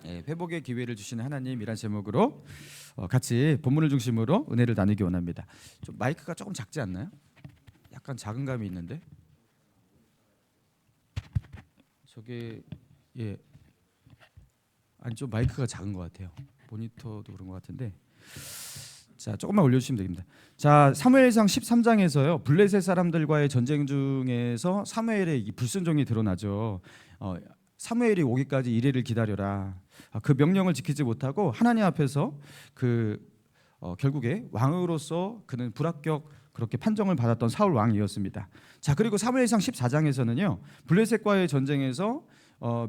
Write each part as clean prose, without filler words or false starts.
회복의 기회를 주시는 하나님이란 제목으로 같이 본문을 중심으로 은혜를 나누기 원합니다. 좀 마이크가 조금 작지 않나요? 약간 작은 감이 있는데 저게 아니 좀 마이크가 작은 것 같아요. 모니터도 그런 것 같은데 자 조금만 올려주시면 됩니다. 자 사무엘상 13장에서요 블레셋 사람들과의 전쟁 중에서 사무엘의 이 불순종이 드러나죠. 사무엘이 오기까지 이래를 기다려라. 그 명령을 지키지 못하고 하나님 앞에서 결국에 왕으로서 그는 불합격 그렇게 판정을 받았던 사울 왕이었습니다. 자 그리고 사무엘상 14장에서는요 블레셋과의 전쟁에서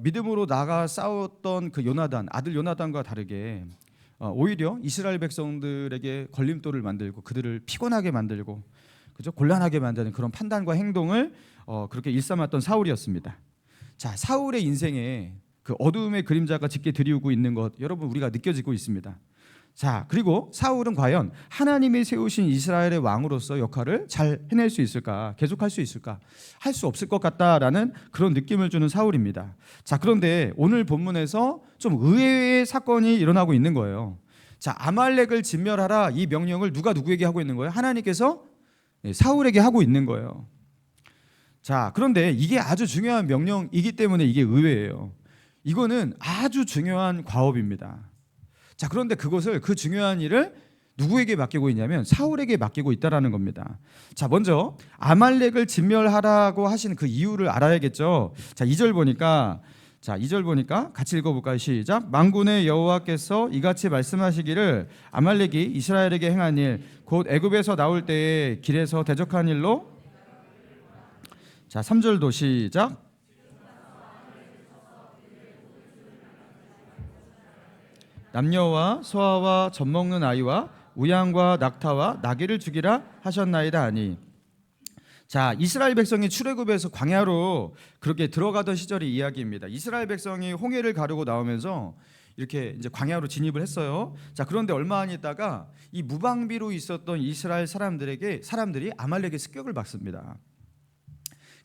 믿음으로 나가 싸웠던 그 요나단 아들 요나단과 다르게 오히려 이스라엘 백성들에게 걸림돌을 만들고 그들을 피곤하게 만들고 그죠 곤란하게 만드는 그런 판단과 행동을 그렇게 일삼았던 사울이었습니다. 자 사울의 인생에 그 어두움의 그림자가 짙게 드리우고 있는 것 여러분 우리가 느껴지고 있습니다. 자 그리고 사울은 과연 하나님이 세우신 이스라엘의 왕으로서 역할을 잘 해낼 수 있을까 계속할 수 있을까 할 수 없을 것 같다라는 그런 느낌을 주는 사울입니다. 자 그런데 오늘 본문에서 좀 의외의 사건이 일어나고 있는 거예요. 자 아말렉을 진멸하라 이 명령을 누가 누구에게 하고 있는 거예요? 하나님께서 사울에게 하고 있는 거예요. 자 그런데 이게 아주 중요한 명령이기 때문에 이게 의외예요. 이거는 아주 중요한 과업입니다. 자 그런데 그것을 그 중요한 일을 누구에게 맡기고 있냐면 사울에게 맡기고 있다라는 겁니다. 자 먼저 아말렉을 진멸하라고 하신 그 이유를 알아야겠죠. 자 2절 보니까 같이 읽어볼까요? 시작. 만군의 여호와께서 이같이 말씀하시기를 아말렉이 이스라엘에게 행한 일 곧 애굽에서 나올 때에 길에서 대적한 일로 자 3절도 시작. 남녀와 소아와 젖먹는 아이와 우양과 낙타와 나귀를 죽이라 하셨나이다 하니. 자 이스라엘 백성이 출애굽에서 광야로 그렇게 들어가던 시절의 이야기입니다. 이스라엘 백성이 홍해를 가르고 나오면서 이렇게 이제 광야로 진입을 했어요. 자 그런데 얼마 안 있다가 이 무방비로 있었던 이스라엘 사람들이 아말렉의 습격을 받습니다.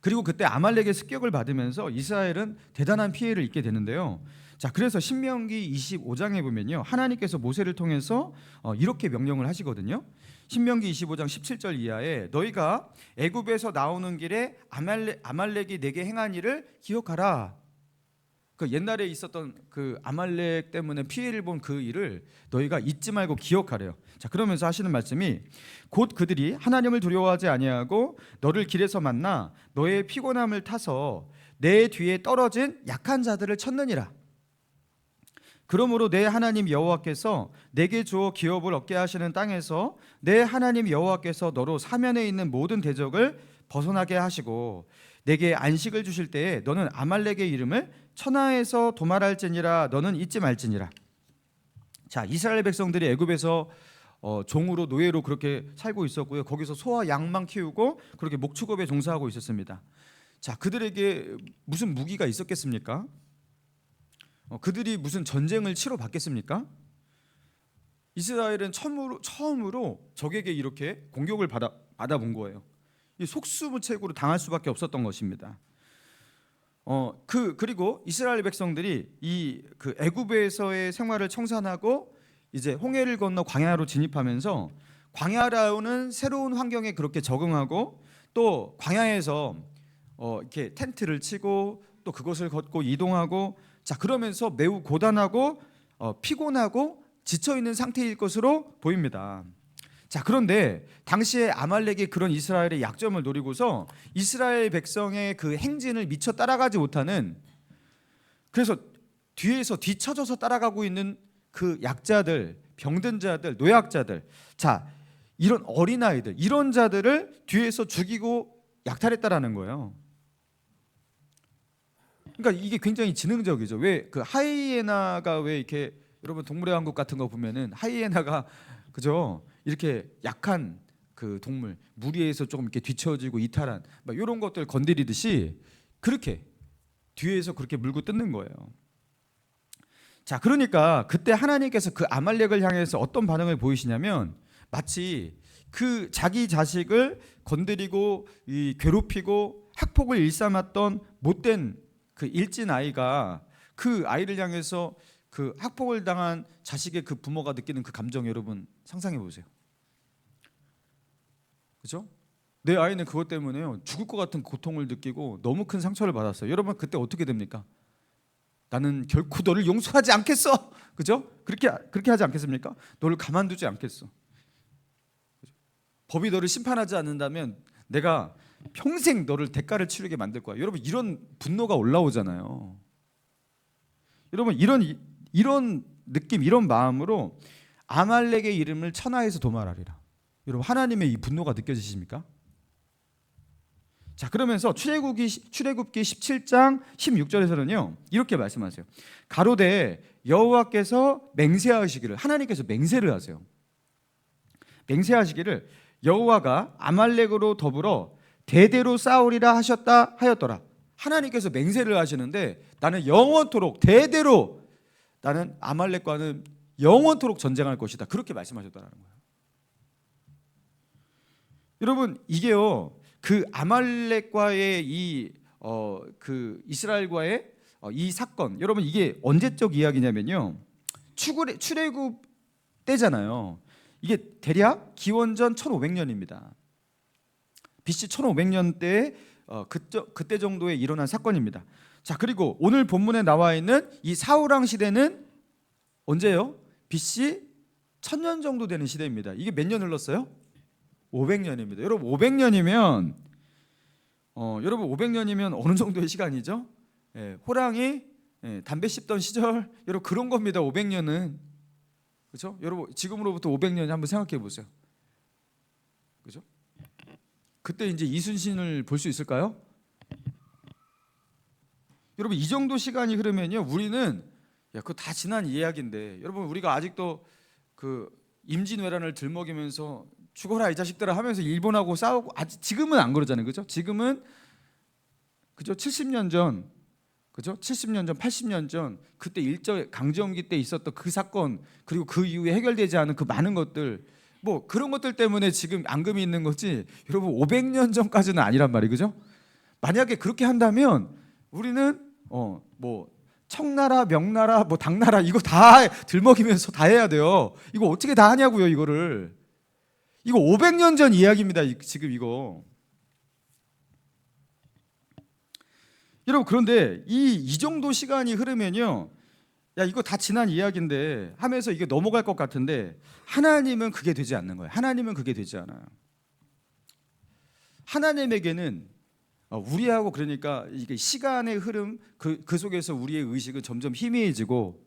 그리고 그때 아말렉의 습격을 받으면서 이스라엘은 대단한 피해를 입게 되는데요. 자 그래서 신명기 25장에 보면요 하나님께서 모세를 통해서 이렇게 명령을 하시거든요. 신명기 25장 17절 이하에 너희가 애굽에서 나오는 길에 아말렉이 내게 행한 일을 기억하라. 그 옛날에 있었던 그 아말렉 때문에 피해를 본 그 일을 너희가 잊지 말고 기억하래요. 자 그러면서 하시는 말씀이 곧 그들이 하나님을 두려워하지 아니하고 너를 길에서 만나 너의 피곤함을 타서 내 뒤에 떨어진 약한 자들을 쳤느니라. 그러므로 내 하나님 여호와께서 내게 주어 기업을 얻게 하시는 땅에서 내 하나님 여호와께서 너로 사면에 있는 모든 대적을 벗어나게 하시고 내게 안식을 주실 때에 너는 아말렉의 이름을 천하에서 도말할지니라. 너는 잊지 말지니라. 자 이스라엘 백성들이 애굽에서 종으로 노예로 그렇게 살고 있었고요. 거기서 소와 양만 키우고 그렇게 목축업에 종사하고 있었습니다. 자 그들에게 무슨 무기가 있었겠습니까? 그들이 무슨 전쟁을 치러 받겠습니까? 이스라엘은 처음으로 적에게 이렇게 공격을 받아본 거예요. 속수무책으로 당할 수밖에 없었던 것입니다. 그리고 이스라엘 백성들이 그 애굽에서의 생활을 청산하고 이제 홍해를 건너 광야로 진입하면서 광야라는 새로운 환경에 그렇게 적응하고 또 광야에서 이렇게 텐트를 치고 또 그것을 걷고 이동하고 자 그러면서 매우 고단하고 피곤하고 지쳐 있는 상태일 것으로 보입니다. 자 그런데 당시에 아말렉이 그런 이스라엘의 약점을 노리고서 이스라엘 백성의 그 행진을 미처 따라가지 못하는 그래서 뒤에서 뒤처져서 따라가고 있는 그 약자들, 병든 자들, 노약자들 자 이런 어린아이들 이런 자들을 뒤에서 죽이고 약탈했다라는 거예요. 그러니까 이게 굉장히 지능적이죠. 왜 그 하이에나가 왜 이렇게 여러분 동물의 왕국 같은 거 보면은 하이에나가 그죠? 이렇게 약한 그 동물 무리에서 조금 이렇게 뒤처지고 이탈한 막 이런 것들 건드리듯이 그렇게 뒤에서 그렇게 물고 뜯는 거예요. 자 그러니까 그때 하나님께서 그 아말렉을 향해서 어떤 반응을 보이시냐면 마치 그 자기 자식을 건드리고 괴롭히고 학폭을 일삼았던 못된 그 일진 아이가 그 아이를 향해서 그 학폭을 당한 자식의 그 부모가 느끼는 그 감정 여러분 상상해 보세요. 그죠? 내 아이는 그것 때문에요 죽을 것 같은 고통을 느끼고 너무 큰 상처를 받았어요. 여러분 그때 어떻게 됩니까? 나는 결코 너를 용서하지 않겠어. 그죠? 그렇게 하지 않겠습니까? 너를 가만두지 않겠어. 그죠? 법이 너를 심판하지 않는다면 내가 평생 너를 대가를 치르게 만들 거야. 여러분 이런 분노가 올라오잖아요. 여러분 이런 느낌, 이런 마음으로 아말렉의 이름을 천하에서 도말하리라. 여러분 하나님의 이 분노가 느껴지십니까? 자, 그러면서 출애굽기 17장 16절에서는요 이렇게 말씀하세요. 가로되 여호와께서 맹세하시기를, 하나님께서 맹세를 하세요. 맹세하시기를 여호와가 아말렉으로 더불어 대대로 싸우리라 하셨다 하였더라. 하나님께서 맹세를 하시는데 나는 영원토록 대대로 나는 아말렉과는 영원토록 전쟁할 것이다. 그렇게 말씀하셨다는 거예요. 여러분 이게요 그 아말렉과의 그 이스라엘과의 이 사건, 여러분 이게 언제적 이야기냐면요 출애굽 때잖아요. 이게 대략 기원전 1500년입니다. BC 1500년대에 그때 정도에 일어난 사건입니다. 자, 그리고 오늘 본문에 나와 있는 이 사울왕 시대는 언제요? BC 1000년 정도 되는 시대입니다. 이게 몇 년 흘렀어요? 500년입니다. 여러분 500년이면 여러분 500년이면 어느 정도의 시간이죠? 호랑이 담배 씹던 시절, 여러분 그런 겁니다. 500년은. 그렇죠? 여러분 지금으로부터 500년 한번 생각해 보세요. 그렇죠? 그때 이제 이순신을 볼 수 있을까요? 여러분 이 정도 시간이 흐르면요 우리는 그거 다 지난 이야기인데, 여러분 우리가 아직도 그 임진왜란을 들먹이면서 죽어라 이 자식들아 하면서 일본하고 싸우고, 아직 지금은 안 그러잖아요. 그죠? 지금은 그죠? 70년 전, 그죠? 70년 전, 80년 전 그때 일제 강점기 때 있었던 그 사건, 그리고 그 이후에 해결되지 않은 그 많은 것들, 뭐 그런 것들 때문에 지금 앙금이 있는 거지 여러분 500년 전까지는 아니란 말이에요. 그죠? 만약에 그렇게 한다면 우리는 뭐 청나라, 명나라, 뭐 당나라 이거 다 들먹이면서 다 해야 돼요. 이거 어떻게 다 하냐고요, 이거를. 이거 500년 전 이야기입니다. 지금 이거. 여러분 그런데 이 정도 시간이 흐르면요, 야 이거 다 지난 이야기인데 하면서 이게 넘어갈 것 같은데 하나님은 그게 되지 않는 거예요. 하나님은 그게 되지 않아요. 하나님에게는 우리하고, 그러니까 이게 시간의 흐름 그 속에서 우리의 의식은 점점 희미해지고,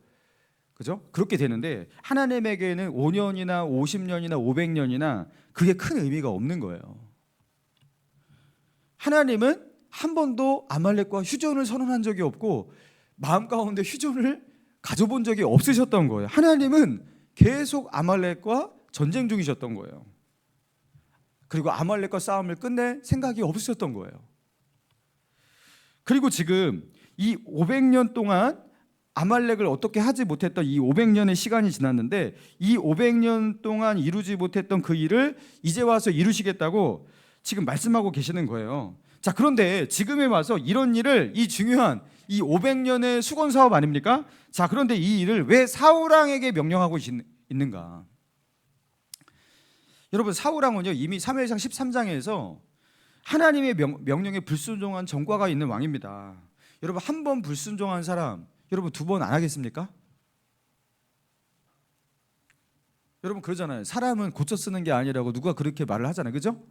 그죠? 그렇게 되는데 하나님에게는 5년이나 50년이나 500년이나 그게 큰 의미가 없는 거예요. 하나님은 한 번도 아말렉과 휴전을 선언한 적이 없고 마음 가운데 휴전을 가져본 적이 없으셨던 거예요. 하나님은 계속 아말렉과 전쟁 중이셨던 거예요. 그리고 아말렉과 싸움을 끝낼 생각이 없으셨던 거예요. 그리고 지금 이 500년 동안 아말렉을 어떻게 하지 못했던 이 500년의 시간이 지났는데, 이 500년 동안 이루지 못했던 그 일을 이제 와서 이루시겠다고 지금 말씀하고 계시는 거예요. 자, 그런데 지금에 와서 이런 일을, 이 중요한 이 500년의 수건 사업 아닙니까? 자, 그런데 이 일을 왜 사울왕에게 명령하고 있는가? 여러분 사울왕은요 이미 사무엘상 13장에서 하나님의 명령에 불순종한 전과가 있는 왕입니다. 여러분 한 번 불순종한 사람 여러분 두 번 안 하겠습니까? 여러분 그러잖아요. 사람은 고쳐 쓰는 게 아니라고 누가 그렇게 말을 하잖아요. 그죠?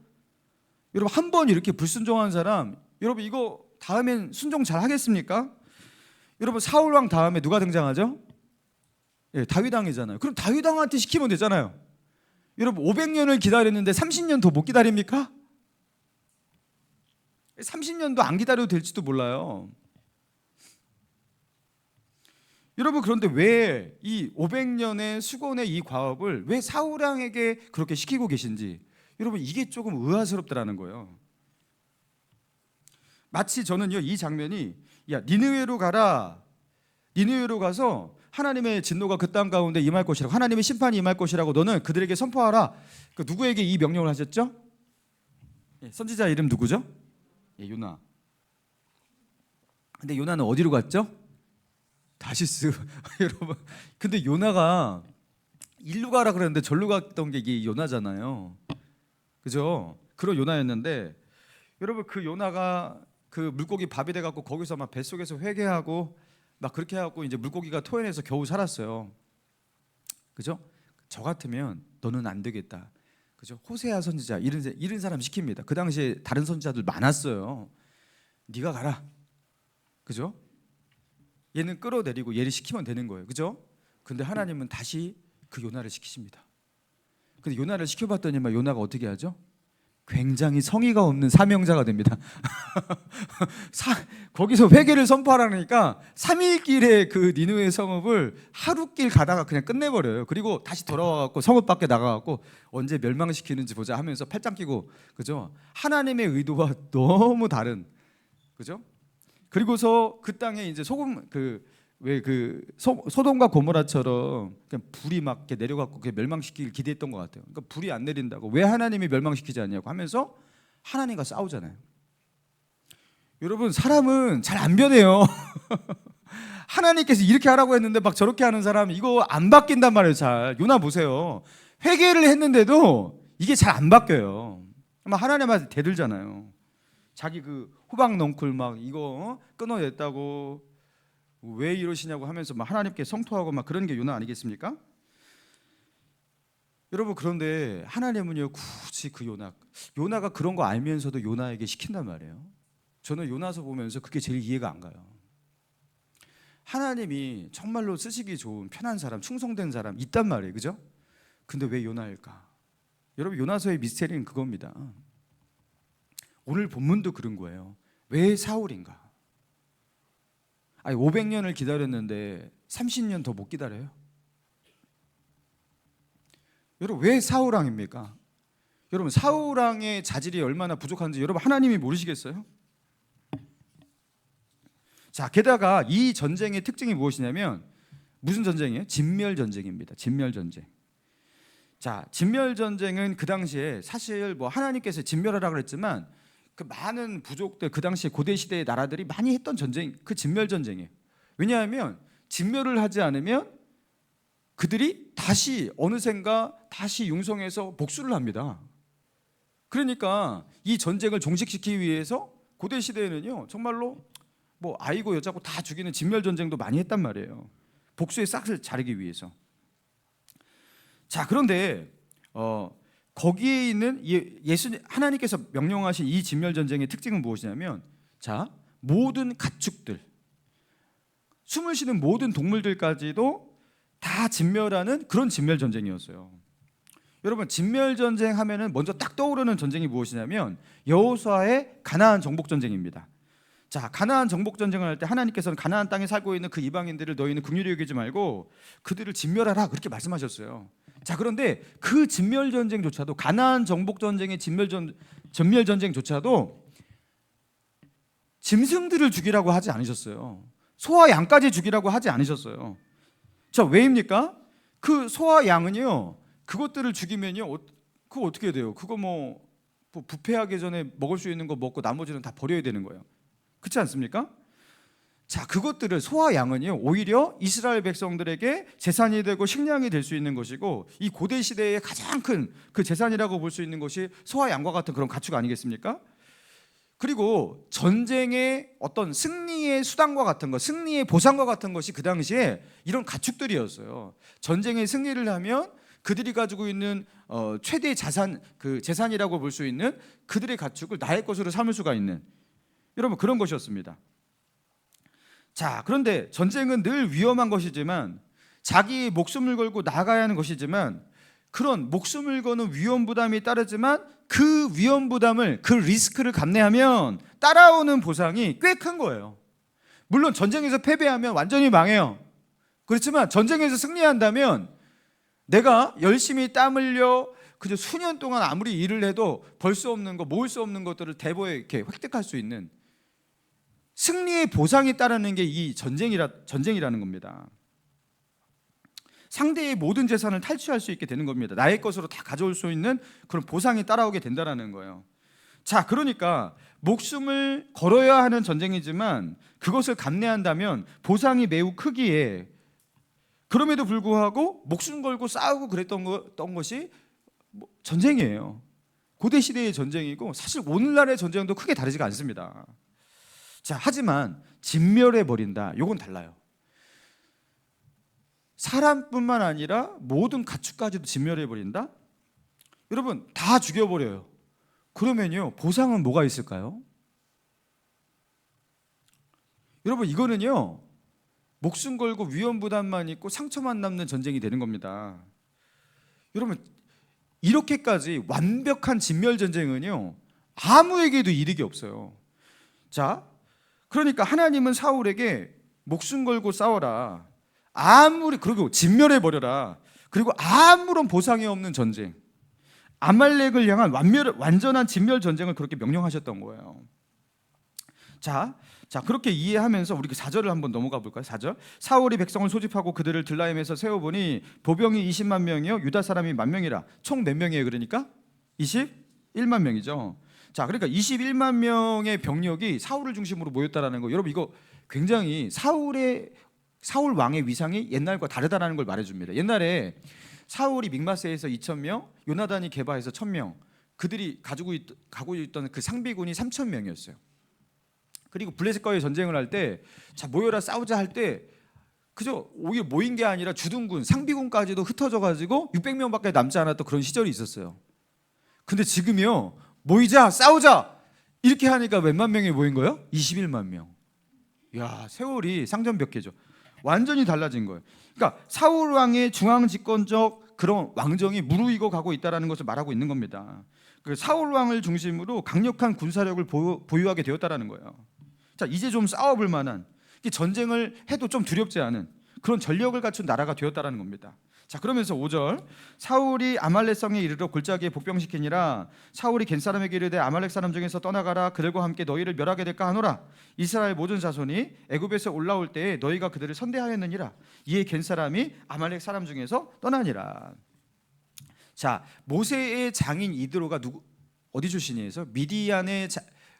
여러분 한 번 이렇게 불순종한 사람 여러분 이거 다음엔 순종 잘 하겠습니까? 여러분 사울왕 다음에 누가 등장하죠? 다윗 왕이잖아요. 그럼 다윗 왕한테 시키면 되잖아요. 여러분 500년을 기다렸는데 30년 더 못 기다립니까? 30년도 안 기다려도 될지도 몰라요. 여러분 그런데 왜 이 500년의 수건의 이 과업을 왜 사울왕에게 그렇게 시키고 계신지, 여러분 이게 조금 의아스럽다라는 거예요. 마치 저는요 이 장면이, 야 니느웨로 가라, 니느웨로 가서 하나님의 진노가 그 땅 가운데 임할 것이라고, 하나님의 심판이 임할 것이라고 너는 그들에게 선포하라. 그 누구에게 이 명령을 하셨죠? 선지자 이름 누구죠? 요나. 근데 요나는 어디로 갔죠? 다시스 여러분. 근데 요나가 일로 가라 그랬는데 절로 갔던 게 이게 요나잖아요. 그죠? 그런 요나였는데 여러분 그 요나가 그 물고기 밥이 돼 갖고 거기서 막 뱃속에서 회개하고 막 그렇게 해갖고 이제 물고기가 토해내서 겨우 살았어요. 그죠? 저 같으면 너는 안 되겠다. 그죠? 호세아 선지자 이런 사람 시킵니다. 그 당시에 다른 선지자들 많았어요. 네가 가라. 그죠? 얘는 끌어내리고 얘를 시키면 되는 거예요. 그죠? 근데 하나님은 다시 그 요나를 시키십니다. 근데 요나를 시켜봤더니만 요나가 어떻게 하죠? 굉장히 성의가 없는 사명자가 됩니다. 거기서 회개를 선포하라니까 3일길의 그 니느웨 성읍을 하루길 가다가 그냥 끝내버려요. 그리고 다시 돌아와갖고 성읍 밖에 나가갖고 언제 멸망시키는지 보자 하면서 팔짱 끼고, 그죠? 하나님의 의도와 너무 다른, 그죠? 그리고서 그 땅에 이제 소돔과 고모라처럼 그냥 불이 막 이렇게 내려갖고 멸망시키길 기대했던 것 같아요. 그러니까 불이 안 내린다고 왜 하나님이 멸망시키지 않냐고 하면서 하나님과 싸우잖아요. 여러분 사람은 잘 안 변해요. 하나님께서 이렇게 하라고 했는데 막 저렇게 하는 사람 이거 안 바뀐단 말이에요. 잘 요나 보세요. 회개를 했는데도 이게 잘 안 바뀌어요. 아마 하나님한테 대들잖아요. 자기 그 호박 넝쿨 막 이거 끊어냈다고 왜 이러시냐고 하면서 막 하나님께 성토하고 막 그런 게 요나 아니겠습니까? 여러분 그런데 하나님은요 굳이 그 요나가 그런 거 알면서도 요나에게 시킨단 말이에요. 저는 요나서 보면서 그게 제일 이해가 안 가요. 하나님이 정말로 쓰시기 좋은 편한 사람, 충성된 사람 있단 말이에요. 그죠? 근데 왜 요나일까? 여러분 요나서의 미스테리는 그겁니다. 오늘 본문도 그런 거예요. 왜 사울인가? 아니 500년을 기다렸는데 30년 더 못 기다려요? 여러분 왜 사울왕입니까? 여러분 사울왕의 자질이 얼마나 부족한지 여러분 하나님이 모르시겠어요? 자, 게다가 이 전쟁의 특징이 무엇이냐면 무슨 전쟁이에요? 진멸전쟁입니다. 진멸전쟁. 자, 진멸전쟁은 그 당시에 사실 뭐 하나님께서 진멸하라 그랬지만 그 많은 부족들 그 당시에 고대 시대의 나라들이 많이 했던 전쟁, 그 진멸전쟁이에요. 왜냐하면 진멸을 하지 않으면 그들이 다시 어느샌가 다시 융성해서 복수를 합니다. 그러니까 이 전쟁을 종식시키기 위해서 고대 시대에는요 정말로 뭐 아이고 여자고 다 죽이는 진멸전쟁도 많이 했단 말이에요. 복수의 싹을 자르기 위해서. 자, 그런데 거기에 있는 하나님께서 명령하신 이 진멸전쟁의 특징은 무엇이냐면, 자, 모든 가축들, 숨을 쉬는 모든 동물들까지도 다 진멸하는 그런 진멸전쟁이었어요. 여러분 진멸전쟁 하면은 먼저 딱 떠오르는 전쟁이 무엇이냐면 여호수아의 가나안 정복전쟁입니다. 자, 가나안 정복전쟁을 할 때 하나님께서는 가나안 땅에 살고 있는 그 이방인들을 너희는 긍휼히 여기지 말고 그들을 진멸하라 그렇게 말씀하셨어요. 자, 그런데 그 진멸전쟁조차도 가나안 정복전쟁의 진멸전쟁조차도 짐승들을 죽이라고 하지 않으셨어요. 소와 양까지 죽이라고 하지 않으셨어요. 자, 왜입니까? 그 소와 양은요 그것들을 죽이면요 그거 어떻게 돼요? 그거 뭐 부패하기 전에 먹을 수 있는 거 먹고 나머지는 다 버려야 되는 거예요. 그렇지 않습니까? 자, 그것들을 소와 양은요 오히려 이스라엘 백성들에게 재산이 되고 식량이 될 수 있는 것이고 이 고대 시대의 가장 큰 그 재산이라고 볼 수 있는 것이 소와 양과 같은 그런 가축 아니겠습니까? 그리고 전쟁의 어떤 승리의 수단과 같은 것, 승리의 보상과 같은 것이 그 당시에 이런 가축들이었어요. 전쟁의 승리를 하면 그들이 가지고 있는 최대 자산, 그 재산이라고 볼 수 있는 그들의 가축을 나의 것으로 삼을 수가 있는 여러분 그런 것이었습니다. 자, 그런데 전쟁은 늘 위험한 것이지만 자기 목숨을 걸고 나가야 하는 것이지만 그런 목숨을 거는 위험 부담이 따르지만 그 위험 부담을 그 리스크를 감내하면 따라오는 보상이 꽤 큰 거예요. 물론 전쟁에서 패배하면 완전히 망해요. 그렇지만 전쟁에서 승리한다면 내가 열심히 땀 흘려 그저 수년 동안 아무리 일을 해도 벌 수 없는 거, 모을 수 없는 것들을 대보에 이렇게 획득할 수 있는 승리의 보상이 따르는 게 이 전쟁이라는 겁니다. 상대의 모든 재산을 탈취할 수 있게 되는 겁니다. 나의 것으로 다 가져올 수 있는 그런 보상이 따라오게 된다는 거예요. 자, 그러니까 목숨을 걸어야 하는 전쟁이지만 그것을 감내한다면 보상이 매우 크기에, 그럼에도 불구하고 목숨 걸고 싸우고 그랬던 것이 전쟁이에요. 고대 시대의 전쟁이고 사실 오늘날의 전쟁도 크게 다르지가 않습니다. 자, 하지만 진멸해 버린다, 이건 달라요. 사람뿐만 아니라 모든 가축까지도 진멸해 버린다? 여러분, 다 죽여버려요. 그러면요, 보상은 뭐가 있을까요? 여러분, 이거는요, 목숨 걸고 위험 부담만 있고 상처만 남는 전쟁이 되는 겁니다. 여러분, 이렇게까지 완벽한 진멸 전쟁은요, 아무에게도 이득이 없어요. 자, 그러니까 하나님은 사울에게 목숨 걸고 싸워라, 그리고 진멸해 버려라, 그리고 아무런 보상이 없는 전쟁, 아말렉을 향한 완전한 진멸 전쟁을 그렇게 명령하셨던 거예요. 자, 그렇게 이해하면서 우리 4절을 한번 넘어가 볼까요? 4절. 사울이 백성을 소집하고 그들을 들라임에서 세워보니 보병이 20만 명이요 유다 사람이 1만 명이라. 총 몇 명이에요? 그러니까 21만 명이죠. 자, 그러니까 21만 명의 병력이 사울을 중심으로 모였다라는 거, 여러분 이거 굉장히 사울 왕의 위상이 옛날과 다르다라는 걸 말해줍니다. 옛날에 사울이 믹마스에서 2,000명, 요나단이 게바에서 1,000명, 그들이 가고 있던 그 상비군이 3,000명이었어요. 그리고 블레셋과의 전쟁을 할 때, 자 모여라 싸우자 할 때 그저 오히려 모인 게 아니라 주둔군, 상비군까지도 흩어져 가지고 600명밖에 남지 않았던 그런 시절이 있었어요. 근데 지금요, 모이자 싸우자 이렇게 하니까 몇만 명이 모인 거예요? 21만 명. 야, 세월이 상전벽해죠. 완전히 달라진 거예요. 그러니까 사울 왕의 중앙 집권적 그런 왕정이 무르익어 가고 있다라는 것을 말하고 있는 겁니다. 사울 왕을 중심으로 강력한 군사력을 보유하게 되었다라는 거예요. 자, 이제 좀 싸워볼 만한, 전쟁을 해도 좀 두렵지 않은 그런 전력을 갖춘 나라가 되었다라는 겁니다. 자, 그러면서 5절. 사울이 아말렉 성에 이르러 골짜기에 복병시키니라. 사울이 겐 사람에게 이르되 아말렉 사람 중에서 떠나가라, 그들과 함께 너희를 멸하게 될까 하노라. 이스라엘 모든 자손이 애굽에서 올라올 때에 너희가 그들을 선대하였느니라. 이에 겐 사람이 아말렉 사람 중에서 떠나니라. 자, 모세의 장인 이드로가 어디 출신이에서 미디안의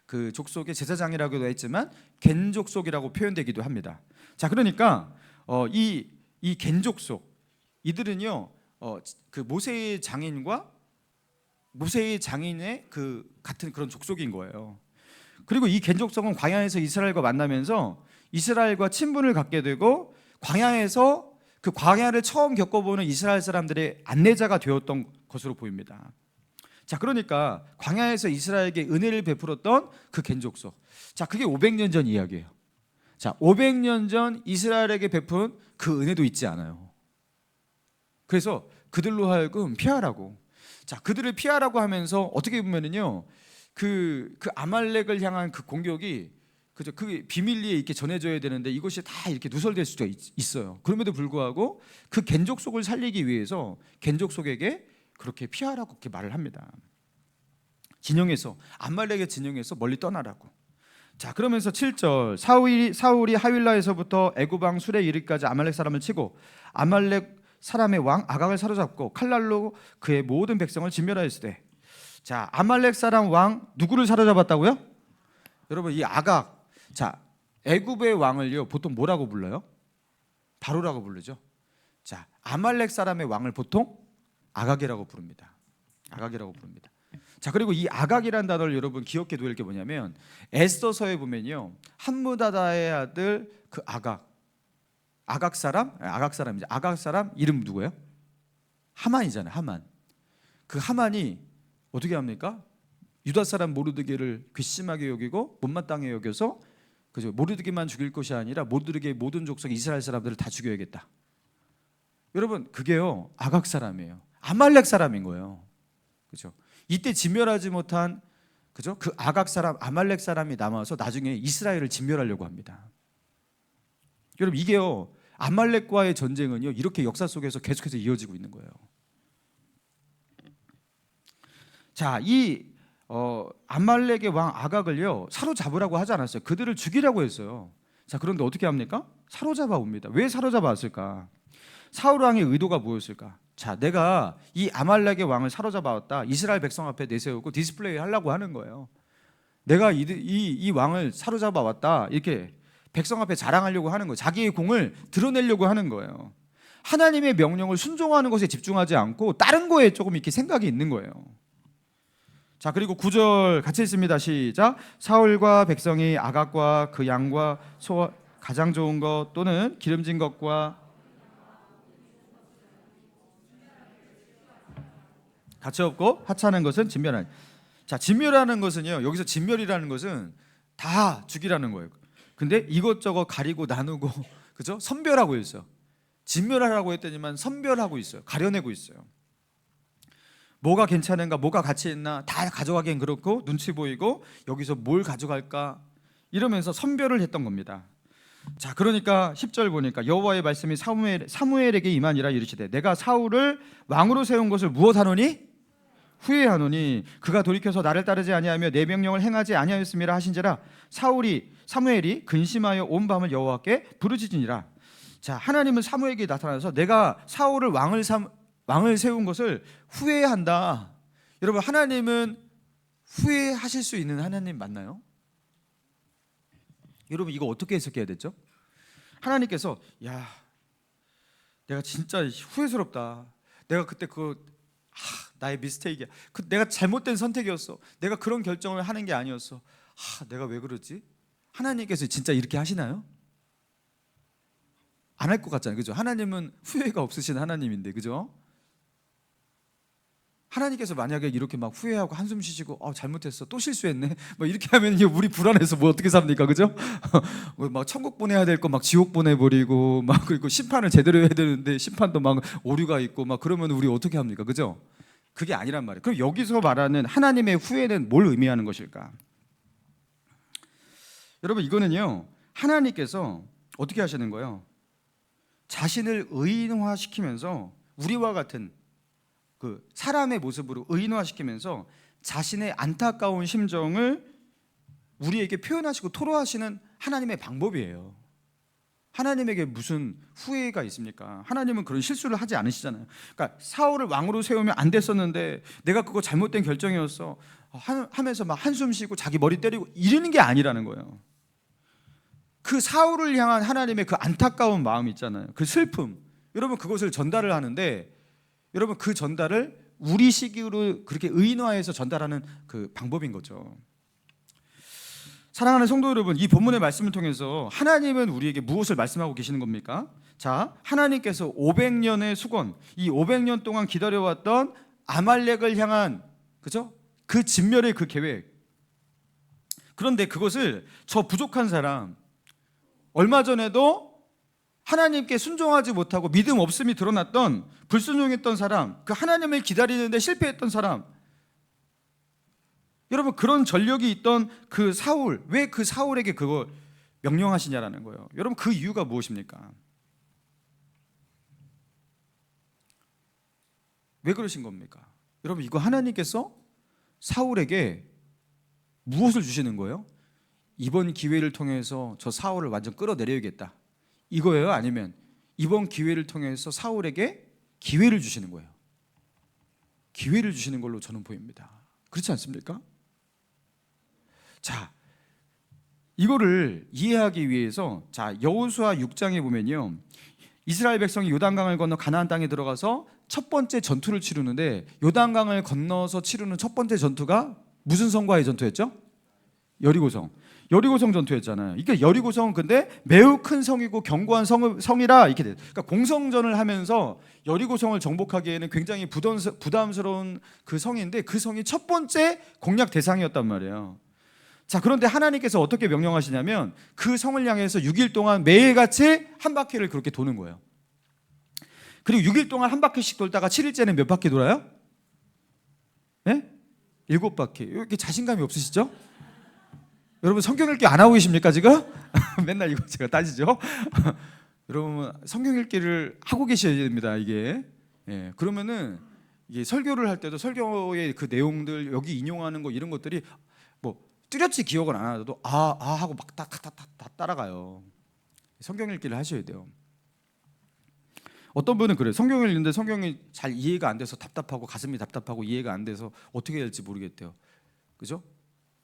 그 족속의 제사장이라고도 했지만 겐 족속이라고 표현되기도 합니다. 자, 그러니까 이 겐 족속 이들은요, 그 모세의 장인과 모세의 장인의 그 같은 그런 족속인 거예요. 그리고 이 겐 족속은 광야에서 이스라엘과 만나면서 이스라엘과 친분을 갖게 되고 광야에서 그 광야를 처음 겪어보는 이스라엘 사람들의 안내자가 되었던 것으로 보입니다. 자, 그러니까 광야에서 이스라엘에게 은혜를 베풀었던 그 겐 족속. 자, 그게 500년 전 이야기예요. 자, 500년 전 이스라엘에게 베푼 그 은혜도 잊지 않아요. 그래서 그들로 하여금 피하라고. 자, 그들을 피하라고 하면서 어떻게 보면은요, 그 아말렉을 향한 그 공격이 그 비밀리에 이렇게 전해져야 되는데 이것이 다 이렇게 누설될 수가 있어요. 그럼에도 불구하고 그 겐 족속을 살리기 위해서 겐 족속에게 그렇게 피하라고 그렇게 말을 합니다. 진영에서, 아말렉의 진영에서 멀리 떠나라고. 자, 그러면서 7절. 사울이 하윌라에서부터 애굽 왕 술에 이르기까지 아말렉 사람을 치고 아말렉 사람의 왕 아각을 사로잡고 칼날로 그의 모든 백성을 진멸하였으되. 자, 아말렉 사람 왕 누구를 사로잡았다고요? 여러분, 이 아각, 자, 애굽의 왕을요 보통 뭐라고 불러요? 바로라고 부르죠. 자, 아말렉 사람의 왕을 보통 아각이라고 부릅니다. 아각이라고 부릅니다. 자, 그리고 이 아각이라는 단어를 여러분 기억해 두일 게 뭐냐면 에스더서에 보면요, 함무다다의 아들 그 아각 사람이죠. 아각 사람 이름 누구예요? 하만이잖아요. 하만. 그 하만이 어떻게 합니까? 유다 사람 모르드게를 괘씸하게 여기고 못마땅해 여겨서 그죠, 모르드게만 죽일 것이 아니라 모르드게 모든 족속 이스라엘 사람들을 다 죽여야겠다. 여러분, 그게요 아각 사람이에요. 아말렉 사람인 거예요. 그죠? 이때 진멸하지 못한 그죠? 그 아각 사람, 아말렉 사람이 남아서 나중에 이스라엘을 진멸하려고 합니다. 여러분, 이게요 아말렉과의 전쟁은요 이렇게 역사 속에서 계속해서 이어지고 있는 거예요. 자, 이 아말렉의 왕 아각을요 사로잡으라고 하지 않았어요. 그들을 죽이라고 했어요. 자, 그런데 어떻게 합니까? 사로잡아 옵니다. 왜 사로잡아 왔을까? 사울 왕의 의도가 뭐였을까? 자, 내가 이 아말렉의 왕을 사로잡아 왔다. 이스라엘 백성 앞에 내세우고 디스플레이 하려고 하는 거예요. 내가 이 왕을 사로잡아 왔다. 이렇게 백성 앞에 자랑하려고 하는 거예요. 자기의 공을 드러내려고 하는 거예요. 하나님의 명령을 순종하는 것에 집중하지 않고 다른 거에 조금 이렇게 생각이 있는 거예요. 자, 그리고 9절 같이 읽습니다. 시작. 사울과 백성이 아각과 그 양과 소 가장 좋은 것 또는 기름진 것과 가치 없고 하찮은 것은 진멸하니. 자, 진멸하는 것은요, 여기서 진멸이라는 것은 다 죽이라는 거예요. 근데 이것저것 가리고 나누고 그죠? 선별하고 있어요. 진멸하라고 했더니만 선별하고 있어요. 가려내고 있어요. 뭐가 괜찮은가, 뭐가 가치 있나 다 가져가기엔 그렇고 눈치 보이고 여기서 뭘 가져갈까 이러면서 선별을 했던 겁니다. 자, 그러니까 10절 보니까 여호와의 말씀이 사무엘에게 임하니라 이르시되 내가 사울을 왕으로 세운 것을 무엇하노니? 후회하노니 그가 돌이켜서 나를 따르지 아니하며 내 명령을 행하지 아니하였음이라 하신지라. 사무엘이 근심하여 온 밤을 여호와께 부르짖으니라. 자, 하나님은 사무엘에게 나타나서 내가 사울을 왕을 세운 것을 후회한다. 여러분, 하나님은 후회하실 수 있는 하나님 맞나요? 여러분, 이거 어떻게 해석해야 되죠? 하나님께서 야, 내가 진짜 후회스럽다. 내가 그때 나의 미스테이크야. 내가 잘못된 선택이었어. 내가 그런 결정을 하는 게 아니었어. 내가 왜 그러지? 하나님께서 진짜 이렇게 하시나요? 안 할 것 같잖아요, 그죠? 하나님은 후회가 없으신 하나님인데, 그죠? 하나님께서 만약에 이렇게 막 후회하고 한숨 쉬시고 잘못했어, 또 실수했네, 뭐 이렇게 하면 우리 불안해서 뭐 어떻게 삽니까, 그죠? 막 천국 보내야 될 거 막 지옥 보내버리고 막 그리고 심판을 제대로 해야 되는데 심판도 막 오류가 있고 막 그러면 우리 어떻게 합니까, 그죠? 그게 아니란 말이에요. 그럼 여기서 말하는 하나님의 후회는 뭘 의미하는 것일까? 여러분, 이거는요, 하나님께서 어떻게 하시는 거예요? 자신을 의인화시키면서 우리와 같은 그 사람의 모습으로 의인화시키면서 자신의 안타까운 심정을 우리에게 표현하시고 토로하시는 하나님의 방법이에요. 하나님에게 무슨 후회가 있습니까? 하나님은 그런 실수를 하지 않으시잖아요. 그러니까 사울을 왕으로 세우면 안 됐었는데 내가 그거 잘못된 결정이었어 하면서 막 한숨 쉬고 자기 머리 때리고 이러는 게 아니라는 거예요. 그 사울을 향한 하나님의 그 안타까운 마음 있잖아요. 그 슬픔. 여러분, 그것을 전달을 하는데 여러분, 그 전달을 우리 시기로 그렇게 의인화해서 전달하는 그 방법인 거죠. 사랑하는 성도 여러분, 이 본문의 말씀을 통해서 하나님은 우리에게 무엇을 말씀하고 계시는 겁니까? 자, 하나님께서 500년의 수건, 이 500년 동안 기다려왔던 아말렉을 향한, 그죠? 그 진멸의 그 계획. 그런데 그것을 저 부족한 사람, 얼마 전에도 하나님께 순종하지 못하고 믿음 없음이 드러났던 불순종했던 사람, 그 하나님을 기다리는데 실패했던 사람, 여러분, 그런 전력이 있던 그 사울, 왜 그 사울에게 그걸 명령하시냐라는 거예요. 여러분, 그 이유가 무엇입니까? 왜 그러신 겁니까? 여러분, 이거 하나님께서 사울에게 무엇을 주시는 거예요? 이번 기회를 통해서 저 사울을 완전 끌어내려야겠다, 이거예요? 아니면 이번 기회를 통해서 사울에게 기회를 주시는 거예요? 기회를 주시는 걸로 저는 보입니다. 그렇지 않습니까? 자, 이거를 이해하기 위해서 여호수아 6장에 보면요, 이스라엘 백성이 요단강을 건너 가나안 땅에 들어가서 첫 번째 전투를 치르는데 요단강을 건너서 치르는 첫 번째 전투가 무슨 성과의 전투였죠? 여리고성 전투였잖아요. 이게 여리고성은 근데 매우 큰 성이고 견고한 성이라 이렇게 돼요. 그러니까 공성전을 하면서 여리고성을 정복하기에는 굉장히 부담스러운 그 성인데 그 성이 첫 번째 공략 대상이었단 말이에요. 자, 그런데 하나님께서 어떻게 명령하시냐면 그 성을 향해서 6일 동안 매일같이 한 바퀴를 그렇게 도는 거예요. 그리고 6일 동안 한 바퀴씩 돌다가 7일째는 몇 바퀴 돌아요? 네? 7바퀴. 이렇게 자신감이 없으시죠? 여러분, 성경 읽기 안 하고 계십니까 지금? 맨날 이거 제가 따지죠. 여러분, 성경 읽기를 하고 계셔야 됩니다. 이게 그러면은 이게 설교를 할 때도 설교의 그 내용들 여기 인용하는 거 이런 것들이 뭐 뚜렷이 기억을 안 하더라도 하고 막 다 따라가요. 성경 읽기를 하셔야 돼요. 어떤 분은 그래요. 성경을 읽는데 성경이 잘 이해가 안 돼서 답답하고 가슴이 답답하고 이해가 안 돼서 어떻게 해야 할지 모르겠대요. 그죠?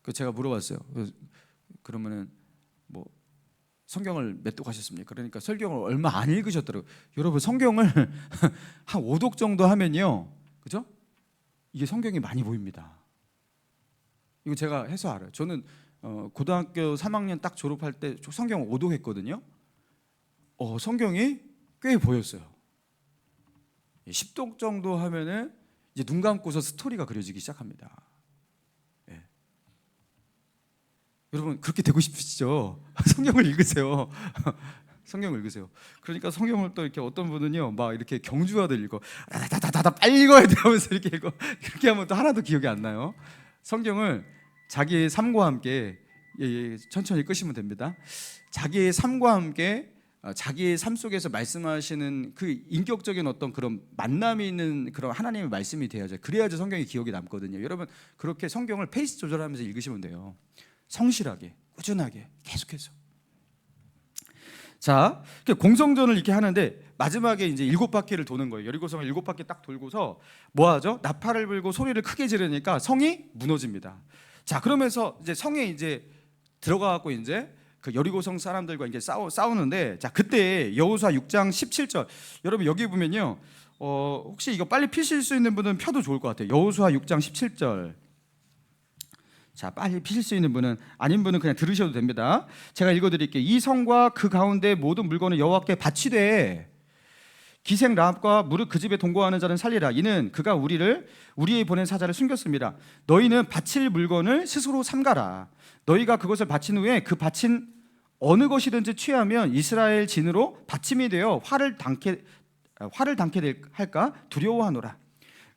그 제가 물어봤어요. 그러면은 뭐 성경을 몇 독 하셨습니까? 그러니까 성경을 얼마 안 읽으셨더라고요. 여러분 성경을 한 5독 정도 하면요, 그죠? 이게 성경이 많이 보입니다. 이거 제가 해서 알아요. 저는 고등학교 3학년 딱 졸업할 때 성경 5독 했거든요. 성경이 꽤 보였어요. 10독 정도 하면은 이제 눈 감고서 스토리가 그려지기 시작합니다. 예. 여러분 그렇게 되고 싶으시죠? 성경을 읽으세요. 성경을 읽으세요. 그러니까 성경을 또 이렇게 어떤 분은요, 막 이렇게 경주하듯 읽어, 다다다다다 빨리 읽어야 돼 하면서 이렇게 읽어. 그렇게 하면 또 하나도 기억이 안 나요. 성경을 자기의 삶과 함께 천천히 끄시면 됩니다. 자기의 삶과 함께 자기의 삶 속에서 말씀하시는 그 인격적인 어떤 그런 만남이 있는 그런 하나님의 말씀이 돼야죠. 그래야지 성경이 기억에 남거든요. 여러분 그렇게 성경을 페이스 조절하면서 읽으시면 돼요. 성실하게, 꾸준하게, 계속해서. 자, 공성전을 이렇게 하는데 마지막에 이제 7바퀴를 도는 거예요. 여리고성을 7바퀴 딱 돌고서 뭐 하죠? 나팔을 불고 소리를 크게 지르니까 성이 무너집니다. 자, 그러면서 이제 성에 이제 들어가갖고 이제 그 여리고성 사람들과 이제 싸우는데, 자, 그때 여호수아 6장 17절. 여러분 여기 보면요, 혹시 이거 빨리 피실 수 있는 분은 펴도 좋을 것 같아요. 여호수아 6장 17절. 자, 빨리 피실 수 있는 분은, 아닌 분은 그냥 들으셔도 됩니다. 제가 읽어드릴게요. 이 성과 그 가운데 모든 물건을 여호와께 바치되 기생 라합과 무릇 그 집에 동거하는 자는 살리라. 이는 그가 우리의 보낸 사자를 숨겼습니다. 너희는 바칠 물건을 스스로 삼가라. 너희가 그것을 바친 후에 그 바친 어느 것이든지 취하면 이스라엘 진으로 바침이 되어 화를 당케 할까 두려워하노라.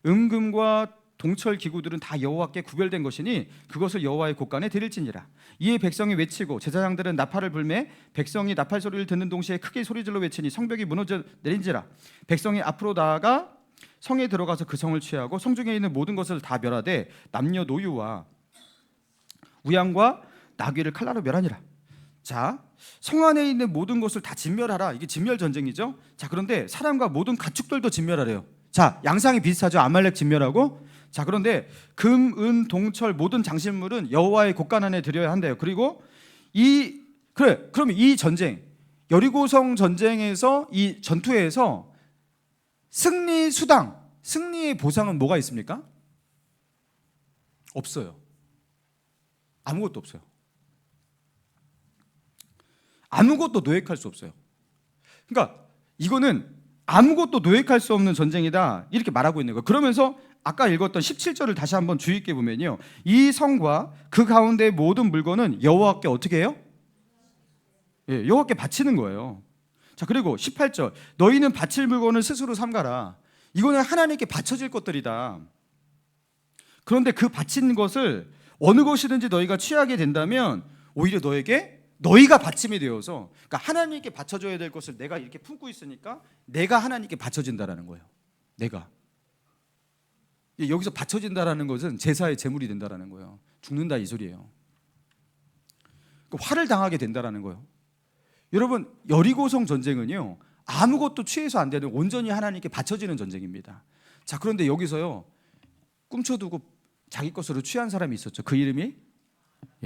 은금과 동철 기구들은 다 여호와께 구별된 것이니 그것을 여호와의 곳간에 드릴지니라. 이에 백성이 외치고 제사장들은 나팔을 불매 백성이 나팔 소리를 듣는 동시에 크게 소리질러 외치니 성벽이 무너져 내린지라. 백성이 앞으로 나아가 성에 들어가서 그 성을 취하고 성중에 있는 모든 것을 다 멸하되 남녀 노유와 우양과 나귀를 칼날로 멸하니라. 자, 성 안에 있는 모든 것을 다 진멸하라. 이게 진멸 전쟁이죠. 자, 그런데 사람과 모든 가축들도 진멸하래요. 자, 양상이 비슷하죠. 아말렉 진멸하고. 자, 그런데 금, 은, 동철 모든 장신물은 여호와의 곳간 안에 드려야 한대요. 그리고 그러면 이 전쟁, 여리고성 전쟁에서 이 전투에서 승리 수당, 승리의 보상은 뭐가 있습니까? 없어요. 아무것도 없어요. 아무것도 노획할 수 없어요. 그러니까 이거는 아무것도 노획할 수 없는 전쟁이다, 이렇게 말하고 있는 거예요. 그러면서 아까 읽었던 17절을 다시 한번 주의 있게 보면요, 이 성과 그 가운데 모든 물건은 여호와께 어떻게 해요? 예, 여호와께 바치는 거예요. 자, 그리고 18절, 너희는 바칠 물건을 스스로 삼가라. 이거는 하나님께 바쳐질 것들이다. 그런데 그 바친 것을 어느 것이든지 너희가 취하게 된다면 오히려 너희가 바침이 되어서, 그러니까 하나님께 바쳐줘야 될 것을 내가 이렇게 품고 있으니까 내가 하나님께 바쳐진다라는 거예요. 내가 여기서 바쳐진다라는 것은 제사의 제물이 된다라는 거예요. 죽는다 이 소리예요. 화를 당하게 된다라는 거예요. 여러분 여리고성 전쟁은요, 아무것도 취해서 안 되는 온전히 하나님께 바쳐지는 전쟁입니다. 자, 그런데 여기서요, 꿈쳐두고 자기 것으로 취한 사람이 있었죠. 그 이름이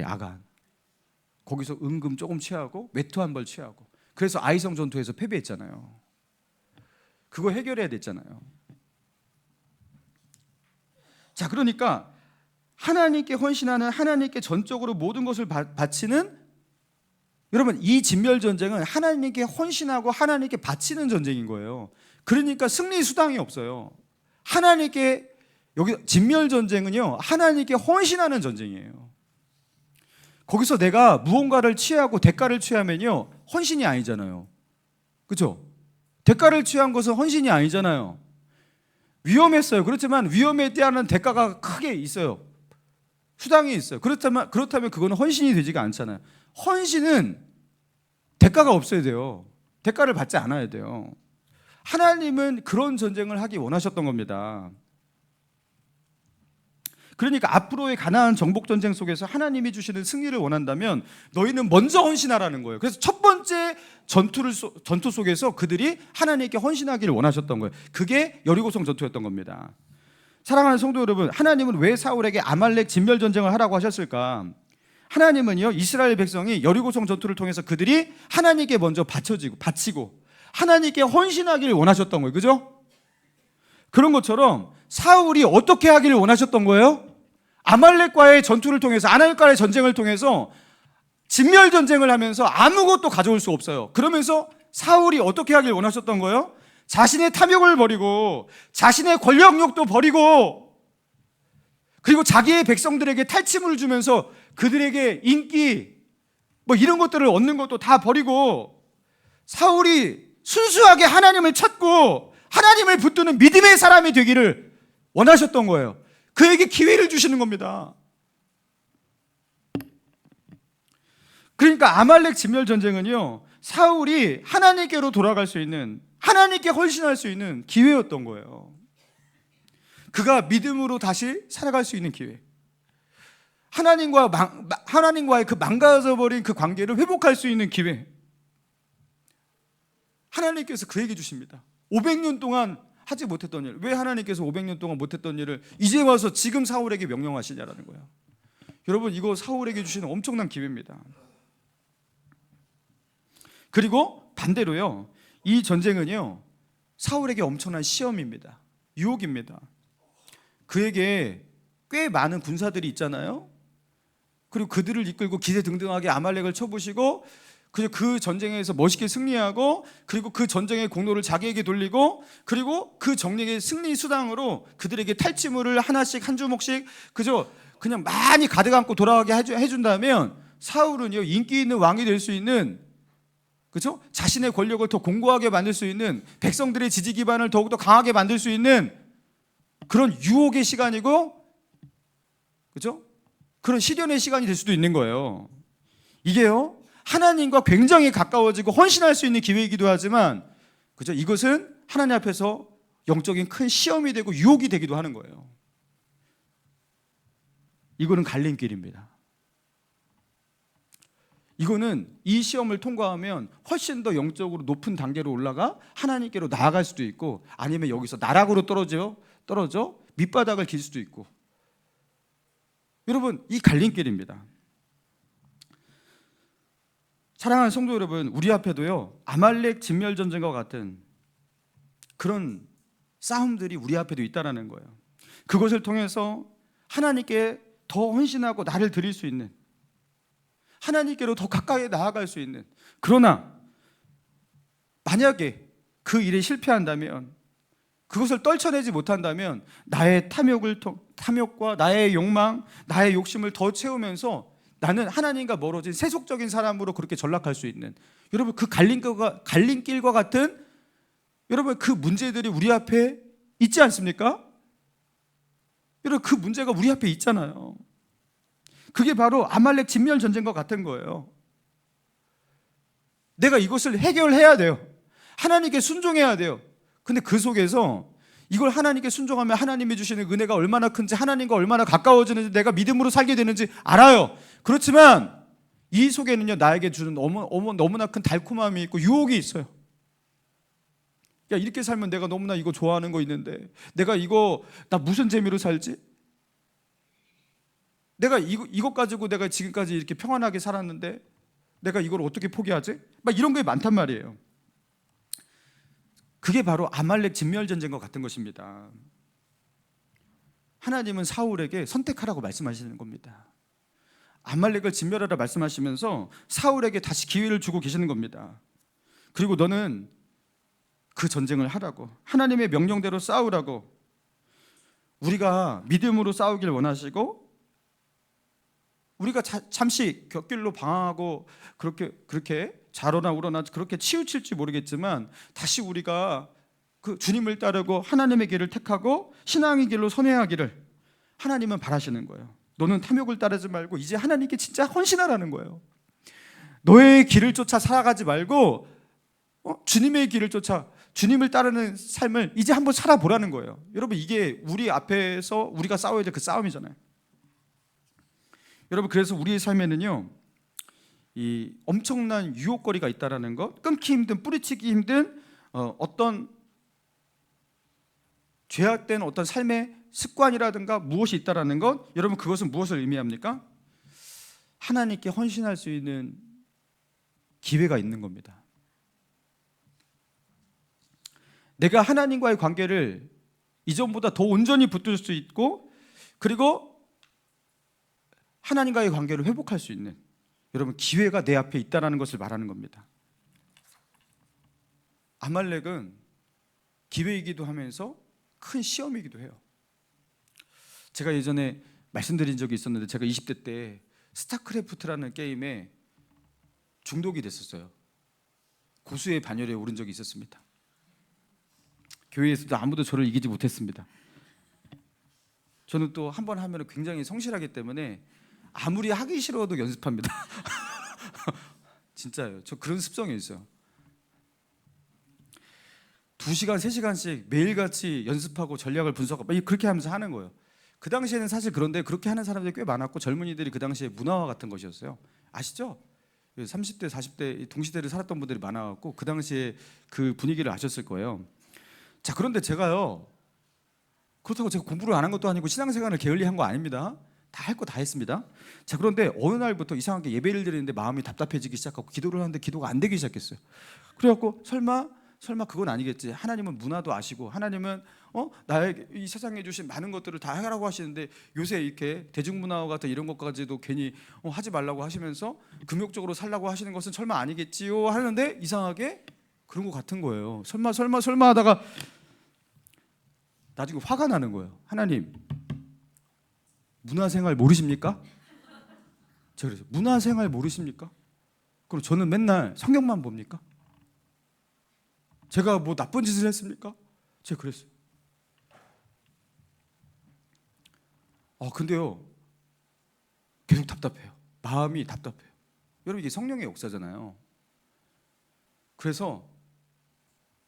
아간. 거기서 은금 조금 취하고 외투 한 벌 취하고, 그래서 아이성 전투에서 패배했잖아요. 그거 해결해야 됐잖아요. 자, 그러니까 하나님께 헌신하는, 하나님께 전적으로 모든 것을 바치는, 여러분 이 진멸 전쟁은 하나님께 헌신하고 하나님께 바치는 전쟁인 거예요. 그러니까 승리 수당이 없어요. 하나님께, 여기 진멸 전쟁은요, 하나님께 헌신하는 전쟁이에요. 거기서 내가 무언가를 취하고 대가를 취하면요, 헌신이 아니잖아요. 그렇죠? 대가를 취한 것은 헌신이 아니잖아요. 위험했어요. 그렇지만 위험에 대한 대가가 크게 있어요. 수당이 있어요. 그렇다면 그거는 헌신이 되지가 않잖아요. 헌신은 대가가 없어야 돼요. 대가를 받지 않아야 돼요. 하나님은 그런 전쟁을 하기 원하셨던 겁니다. 그러니까 앞으로의 가나안 정복 전쟁 속에서 하나님이 주시는 승리를 원한다면 너희는 먼저 헌신하라는 거예요. 그래서 첫 번째 전투 속에서 그들이 하나님께 헌신하기를 원하셨던 거예요. 그게 여리고성 전투였던 겁니다. 사랑하는 성도 여러분, 하나님은 왜 사울에게 아말렉 진멸 전쟁을 하라고 하셨을까? 하나님은요, 이스라엘 백성이 여리고성 전투를 통해서 그들이 하나님께 먼저 바치고 하나님께 헌신하기를 원하셨던 거예요. 그죠? 그런 것처럼 사울이 어떻게 하기를 원하셨던 거예요? 아말렉과의 전투를 통해서, 아말렉과의 전쟁을 통해서 진멸 전쟁을 하면서 아무것도 가져올 수 없어요. 그러면서 사울이 어떻게 하길 원하셨던 거예요? 자신의 탐욕을 버리고 자신의 권력욕도 버리고 그리고 자기의 백성들에게 탈취물을 주면서 그들에게 인기 뭐 이런 것들을 얻는 것도 다 버리고 사울이 순수하게 하나님을 찾고 하나님을 붙드는 믿음의 사람이 되기를 원하셨던 거예요. 그에게 기회를 주시는 겁니다. 그러니까 아말렉 진멸 전쟁은요, 사울이 하나님께로 돌아갈 수 있는, 하나님께 헌신할 수 있는 기회였던 거예요. 그가 믿음으로 다시 살아갈 수 있는 기회, 하나님과의 그 망가져버린 그 관계를 회복할 수 있는 기회, 하나님께서 그에게 주십니다. 500년 동안 하지 못했던 일, 왜 하나님께서 500년 동안 못했던 일을 이제 와서 지금 사울에게 명령하시냐라는 거예요. 여러분, 이거 사울에게 주시는 엄청난 기회입니다. 그리고 반대로요, 이 전쟁은요, 사울에게 엄청난 시험입니다. 유혹입니다. 그에게 꽤 많은 군사들이 있잖아요. 그리고 그들을 이끌고 기세등등하게 아말렉을 쳐부시고 그리고 그 전쟁에서 멋있게 승리하고 그리고 그 전쟁의 공로를 자기에게 돌리고 그리고 그 전쟁의 승리 수당으로 그들에게 탈취물을 하나씩 한 주먹씩 그냥 많이 가득 안고 돌아가게 해준다면 사울은요, 인기 있는 왕이 될 수 있는, 그죠? 자신의 권력을 더 공고하게 만들 수 있는, 백성들의 지지 기반을 더욱더 강하게 만들 수 있는 그런 유혹의 시간이고, 그죠? 그런 시련의 시간이 될 수도 있는 거예요. 이게요, 하나님과 굉장히 가까워지고 헌신할 수 있는 기회이기도 하지만, 그죠? 이것은 하나님 앞에서 영적인 큰 시험이 되고 유혹이 되기도 하는 거예요. 이거는 갈림길입니다. 이거는 이 시험을 통과하면 훨씬 더 영적으로 높은 단계로 올라가 하나님께로 나아갈 수도 있고, 아니면 여기서 나락으로 떨어져 밑바닥을 길 수도 있고. 여러분, 이 갈림길입니다. 사랑하는 성도 여러분, 우리 앞에도요, 아말렉 진멸 전쟁과 같은 그런 싸움들이 우리 앞에도 있다라는 거예요. 그것을 통해서 하나님께 더 헌신하고 나를 드릴 수 있는, 하나님께로 더 가까이 나아갈 수 있는, 그러나 만약에 그 일에 실패한다면, 그것을 떨쳐내지 못한다면 나의 탐욕과 나의 욕망, 나의 욕심을 더 채우면서 나는 하나님과 멀어진 세속적인 사람으로 그렇게 전락할 수 있는, 여러분, 그 갈림길과 같은, 여러분, 그 문제들이 우리 앞에 있지 않습니까? 여러분, 그 문제가 우리 앞에 있잖아요. 그게 바로 아말렉 진멸 전쟁과 같은 거예요. 내가 이것을 해결해야 돼요. 하나님께 순종해야 돼요. 근데 그 속에서 이걸 하나님께 순종하면 하나님이 주시는 은혜가 얼마나 큰지, 하나님과 얼마나 가까워지는지, 내가 믿음으로 살게 되는지 알아요. 그렇지만 이 속에는요, 나에게 주는 너무나 큰 달콤함이 있고 유혹이 있어요. 야, 이렇게 살면 내가 너무나 이거 좋아하는 거 있는데, 내가 나 무슨 재미로 살지? 내가 이것 가지고 내가 지금까지 이렇게 평안하게 살았는데 내가 이걸 어떻게 포기하지? 막 이런 게 많단 말이에요. 그게 바로 아말렉 진멸 전쟁과 같은 것입니다. 하나님은 사울에게 선택하라고 말씀하시는 겁니다. 아말렉을 진멸하라 말씀하시면서 사울에게 다시 기회를 주고 계시는 겁니다. 그리고 너는 그 전쟁을 하라고, 하나님의 명령대로 싸우라고. 우리가 믿음으로 싸우길 원하시고, 우리가 잠시 곁길로 방황하고 그렇게 자로나 우러나 그렇게 치우칠지 모르겠지만 다시 우리가 그 주님을 따르고 하나님의 길을 택하고 신앙의 길로 선회하기를 하나님은 바라시는 거예요. 너는 탐욕을 따르지 말고 이제 하나님께 진짜 헌신하라는 거예요. 너의 길을 쫓아 살아가지 말고 주님의 길을 쫓아 주님을 따르는 삶을 이제 한번 살아보라는 거예요. 여러분, 이게 우리 앞에서 우리가 싸워야 될 그 싸움이잖아요. 여러분, 그래서 우리의 삶에는요, 이 엄청난 유혹거리가 있다라는 것, 끊기 힘든, 뿌리치기 힘든 어떤 죄악된 어떤 삶의 습관이라든가 무엇이 있다라는 것, 여러분, 그것은 무엇을 의미합니까? 하나님께 헌신할 수 있는 기회가 있는 겁니다. 내가 하나님과의 관계를 이전보다 더 온전히 붙들 수 있고, 그리고 하나님과의 관계를 회복할 수 있는, 여러분, 기회가 내 앞에 있다는 것을 말하는 겁니다. 아말렉은 기회이기도 하면서 큰 시험이기도 해요. 제가 예전에 말씀드린 적이 있었는데, 제가 20대 때 스타크래프트라는 게임에 중독이 됐었어요. 고수의 반열에 오른 적이 있었습니다. 교회에서도 아무도 저를 이기지 못했습니다. 저는 또 한 번 하면 굉장히 성실하기 때문에 아무리 하기 싫어도 연습합니다. 진짜예요. 저 그런 습성이 있어요. 2시간, 3시간씩 매일같이 연습하고 전략을 분석하고 그렇게 하면서 하는 거예요. 그 당시에는 사실 그런데 그렇게 하는 사람들이 꽤 많았고, 젊은이들이 그 당시에 문화와 같은 것이었어요. 아시죠? 30대, 40대 동시대를 살았던 분들이 많아갖고 그 당시에 그 분위기를 아셨을 거예요. 자, 그런데 제가요, 그렇다고 제가 공부를 안 한 것도 아니고 신앙생활을 게을리한 거 아닙니다. 다 할 거 다 했습니다. 자, 그런데 어느 날부터 이상하게 예배를 드리는데 마음이 답답해지기 시작하고, 기도를 하는데 기도가 안 되기 시작했어요. 그래갖고 설마 그건 아니겠지. 하나님은 문화도 아시고, 하나님은 나에게 이 세상에 주신 많은 것들을 다 하라고 하시는데, 요새 이렇게 대중문화와 같은 이런 것까지도 괜히 하지 말라고 하시면서 금욕적으로 살라고 하시는 것은 설마 아니겠지요 하는데, 이상하게 그런 것 같은 거예요. 설마 하다가 나중에 화가 나는 거예요. 하나님, 문화생활 모르십니까? 제가 그래서 문화생활 모르십니까? 그럼 저는 맨날 성경만 봅니까? 제가 뭐 나쁜 짓을 했습니까? 제가 그랬어요. 근데요, 계속 답답해요. 마음이 답답해요. 여러분, 이게 성령의 역사잖아요. 그래서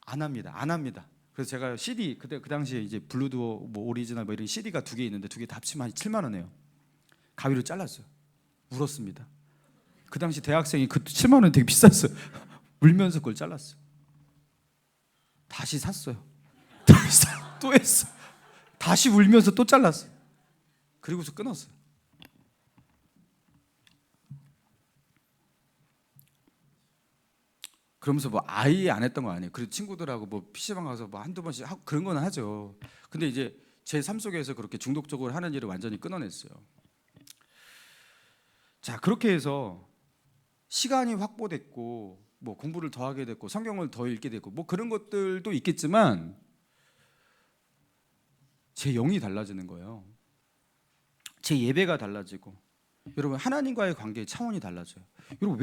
안 합니다. 그래서 제가 CD, 그 당시에 이제 블루드워 뭐 오리지널 뭐 이런 CD가 2개 있는데, 2개 다 합치면 한 7만 원이에요. 가위로 잘랐어요. 울었습니다. 그 당시 대학생이 그 7만 원 되게 비쌌어요. 울면서 그걸 잘랐어요. 다시 샀어요. 또 했어. 다시 울면서 또 잘랐어요. 그리고서 끊었어요. 그러면서 뭐 아예 안 했던 거 아니에요. 그리고 친구들하고 뭐 PC방 가서 뭐 한두 번씩 하고 그런 건 하죠. 근데 이제 제 삶 속에서 그렇게 중독적으로 하는 일을 완전히 끊어냈어요. 자, 그렇게 해서 시간이 확보됐고, 뭐 공부를 더 하게 됐고, 성경을 더 읽게 됐고, 뭐 그런 것들도 있겠지만, 제 영이 달라지는 거예요. 제 예배가 달라지고, 여러분, 하나님과의 관계의 차원이 달라져요. 여러분,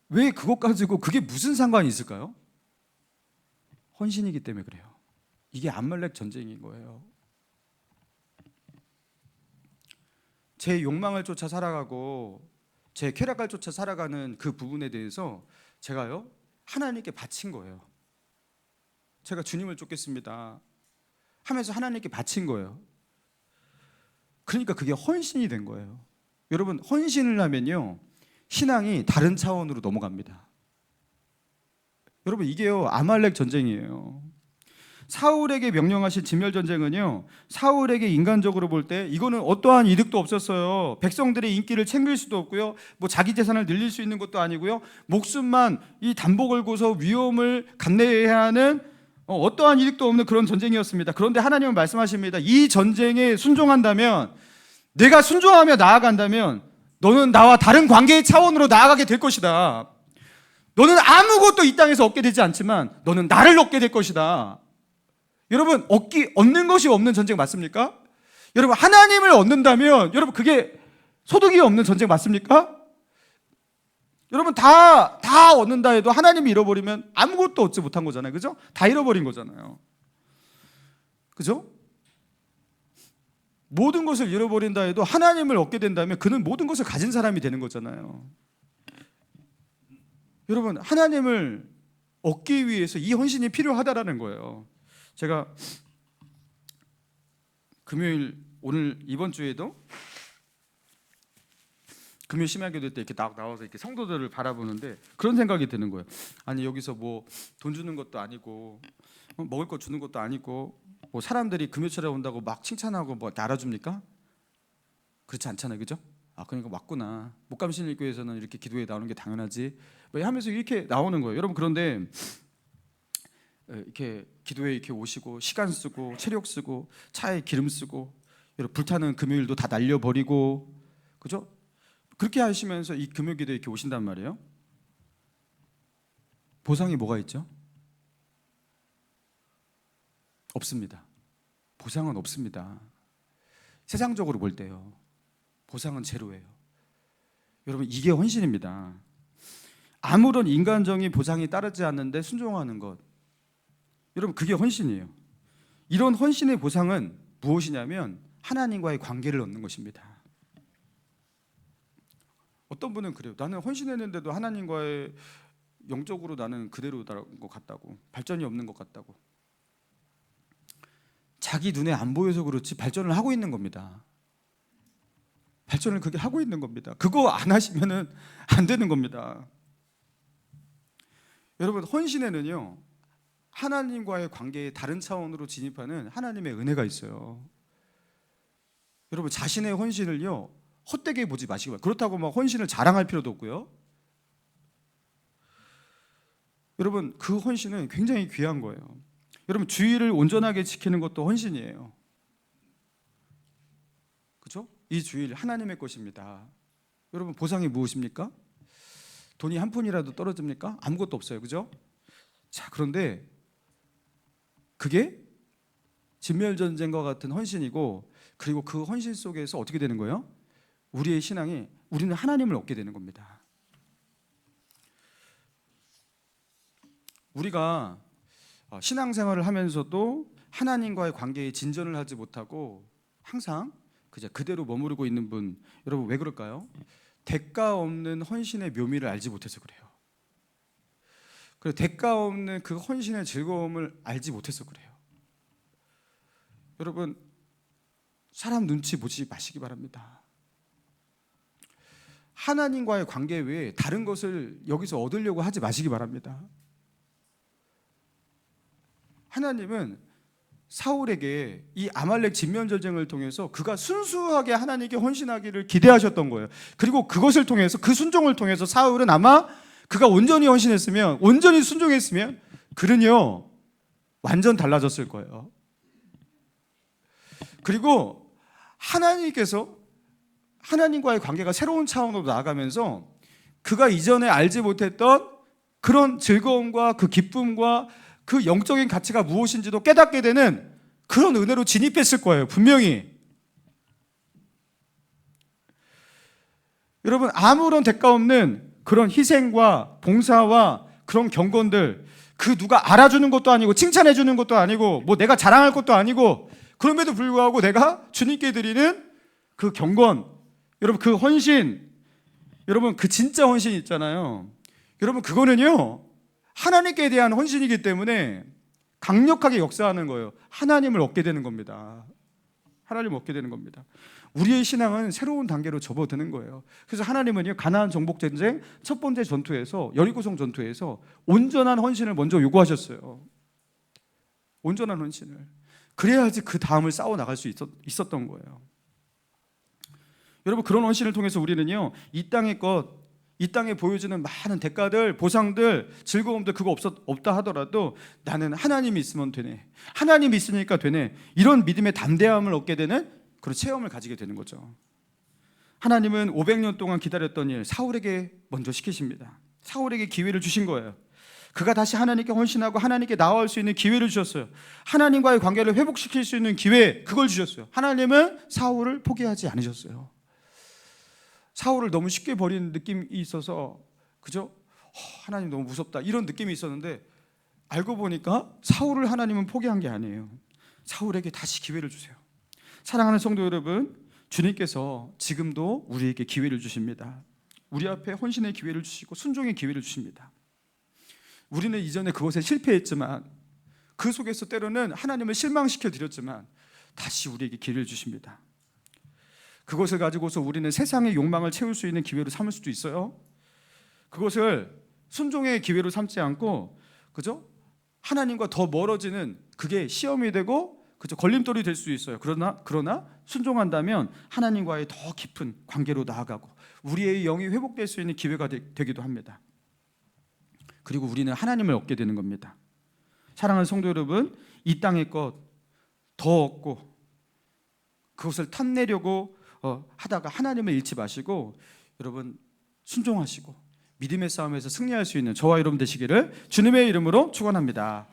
왜 그것 가지고 그게 무슨 상관이 있을까요? 헌신이기 때문에 그래요. 이게 아말렉 전쟁인 거예요. 제 욕망을 쫓아 살아가고 제 쾌락을 쫓아 살아가는 그 부분에 대해서 제가요, 하나님께 바친 거예요. 제가 주님을 쫓겠습니다 하면서 하나님께 바친 거예요. 그러니까 그게 헌신이 된 거예요. 여러분, 헌신을 하면요, 신앙이 다른 차원으로 넘어갑니다. 여러분, 이게요, 아말렉 전쟁이에요. 사울에게 명령하신 진멸 전쟁은요, 사울에게 인간적으로 볼 때 이거는 어떠한 이득도 없었어요. 백성들의 인기를 챙길 수도 없고요, 뭐 자기 재산을 늘릴 수 있는 것도 아니고요, 목숨만 이 담보 걸고서 위험을 감내해야 하는 어떠한 이득도 없는 그런 전쟁이었습니다. 그런데 하나님은 말씀하십니다. 이 전쟁에 순종한다면, 내가 순종하며 나아간다면 너는 나와 다른 관계의 차원으로 나아가게 될 것이다. 너는 아무것도 이 땅에서 얻게 되지 않지만 너는 나를 얻게 될 것이다. 여러분, 얻는 것이 없는 전쟁 맞습니까? 여러분, 하나님을 얻는다면 여러분, 그게 소득이 없는 전쟁 맞습니까? 여러분, 다 얻는다 해도 하나님이 잃어버리면 아무것도 얻지 못한 거잖아요. 그죠? 다 잃어버린 거잖아요. 그죠? 모든 것을 잃어버린다 해도 하나님을 얻게 된다면 그는 모든 것을 가진 사람이 되는 거잖아요. 여러분, 하나님을 얻기 위해서 이 헌신이 필요하다라는 거예요. 제가 금요일, 오늘 이번 주에도 금요 심야기도 때 이렇게 나와서 이렇게 성도들을 바라보는데 그런 생각이 드는 거예요. 아니 여기서 뭐 돈 주는 것도 아니고 먹을 거 주는 것도 아니고 뭐 사람들이 금요철에 온다고 막 칭찬하고 뭐 알아줍니까? 그렇지 않잖아요, 그죠? 아 그러니까 맞구나. 목감신일교에서는 이렇게 기도에 나오는 게 당연하지. 뭐 하면서 이렇게 나오는 거예요, 여러분. 그런데 이렇게 기도에 이렇게 오시고 시간 쓰고 체력 쓰고 차에 기름 쓰고 여러분 불타는 금요일도 다 날려버리고, 그죠? 그렇게 하시면서 이 금요 기도에 이렇게 오신단 말이에요. 보상이 뭐가 있죠? 없습니다. 보상은 없습니다. 세상적으로 볼 때요, 보상은 제로예요. 여러분 이게 헌신입니다. 아무런 인간적인 보상이 따르지 않는데 순종하는 것, 여러분 그게 헌신이에요. 이런 헌신의 보상은 무엇이냐면 하나님과의 관계를 얻는 것입니다. 어떤 분은 그래요. 나는 헌신했는데도 하나님과의 영적으로 나는 그대로인 것 같다고, 발전이 없는 것 같다고. 자기 눈에 안 보여서 그렇지 발전을 하고 있는 겁니다. 발전을 그게 하고 있는 겁니다. 그거 안 하시면은 안 되는 겁니다. 여러분 헌신에는요, 하나님과의 관계의 다른 차원으로 진입하는 하나님의 은혜가 있어요. 여러분 자신의 헌신을요 헛되게 보지 마시기 바랍니다. 그렇다고 막 헌신을 자랑할 필요도 없고요. 여러분 그 헌신은 굉장히 귀한 거예요. 여러분 주의를 온전하게 지키는 것도 헌신이에요. 그렇죠? 이 주일 하나님의 것입니다. 여러분 보상이 무엇입니까? 돈이 한 푼이라도 떨어집니까? 아무것도 없어요, 그죠? 자, 그런데 그게 진멸전쟁과 같은 헌신이고, 그리고 그 헌신 속에서 어떻게 되는 거예요? 우리의 신앙이, 우리는 하나님을 얻게 되는 겁니다. 우리가 신앙생활을 하면서도 하나님과의 관계에 진전을 하지 못하고 항상 그대로 머무르고 있는 분, 여러분 왜 그럴까요? 대가 없는 헌신의 묘미를 알지 못해서 그래요. 그리고 대가 없는 그 헌신의 즐거움을 알지 못해서 그래요. 여러분 사람 눈치 보지 마시기 바랍니다. 하나님과의 관계 외에 다른 것을 여기서 얻으려고 하지 마시기 바랍니다. 하나님은 사울에게 이 아말렉 진면 전쟁을 통해서 그가 순수하게 하나님께 헌신하기를 기대하셨던 거예요. 그리고 그것을 통해서, 그 순종을 통해서 사울은 아마 그가 온전히 헌신했으면, 온전히 순종했으면 그는요 완전 달라졌을 거예요. 그리고 하나님께서 하나님과의 관계가 새로운 차원으로 나아가면서 그가 이전에 알지 못했던 그런 즐거움과 그 기쁨과 그 영적인 가치가 무엇인지도 깨닫게 되는 그런 은혜로 진입했을 거예요, 분명히. 여러분 아무런 대가 없는 그런 희생과 봉사와 그런 경건들, 그 누가 알아주는 것도 아니고 칭찬해 주는 것도 아니고 뭐 내가 자랑할 것도 아니고, 그럼에도 불구하고 내가 주님께 드리는 그 경건, 여러분 그 헌신, 여러분 그 진짜 헌신 있잖아요. 여러분 그거는요 하나님께 대한 헌신이기 때문에 강력하게 역사하는 거예요. 하나님을 얻게 되는 겁니다. 하나님을 얻게 되는 겁니다. 우리의 신앙은 새로운 단계로 접어드는 거예요. 그래서 하나님은요 가나안 정복 전쟁 첫 번째 전투에서, 여리고성 전투에서 온전한 헌신을 먼저 요구하셨어요. 온전한 헌신을. 그래야지 그 다음을 싸워 나갈 수 있었던 거예요. 여러분 그런 헌신을 통해서 우리는요 이 땅의 것, 이 땅에 보여주는 많은 대가들, 보상들, 즐거움들 그거 없다 하더라도 나는 하나님이 있으면 되네, 하나님이 있으니까 되네, 이런 믿음의 담대함을 얻게 되는 그런 체험을 가지게 되는 거죠. 하나님은 500년 동안 기다렸던 일 사울에게 먼저 시키십니다. 사울에게 기회를 주신 거예요. 그가 다시 하나님께 헌신하고 하나님께 나아올 수 있는 기회를 주셨어요. 하나님과의 관계를 회복시킬 수 있는 기회, 그걸 주셨어요. 하나님은 사울을 포기하지 않으셨어요. 사울을 너무 쉽게 버리는 느낌이 있어서, 그죠? 하나님 너무 무섭다 이런 느낌이 있었는데, 알고 보니까 사울을 하나님은 포기한 게 아니에요. 사울에게 다시 기회를 주세요. 사랑하는 성도 여러분, 주님께서 지금도 우리에게 기회를 주십니다. 우리 앞에 헌신의 기회를 주시고 순종의 기회를 주십니다. 우리는 이전에 그것에 실패했지만, 그 속에서 때로는 하나님을 실망시켜 드렸지만 다시 우리에게 기회를 주십니다. 그것을 가지고서 우리는 세상의 욕망을 채울 수 있는 기회로 삼을 수도 있어요. 그것을 순종의 기회로 삼지 않고, 그죠? 하나님과 더 멀어지는 그게 시험이 되고, 그죠? 걸림돌이 될 수 있어요. 그러나 순종한다면 하나님과의 더 깊은 관계로 나아가고 우리의 영이 회복될 수 있는 기회가 되기도 합니다. 그리고 우리는 하나님을 얻게 되는 겁니다. 사랑하는 성도 여러분, 이 땅의 것 더 얻고 그것을 탐내려고 하다가 하나님을 잃지 마시고, 여러분 순종하시고 믿음의 싸움에서 승리할 수 있는 저와 여러분 되시기를 주님의 이름으로 축원합니다.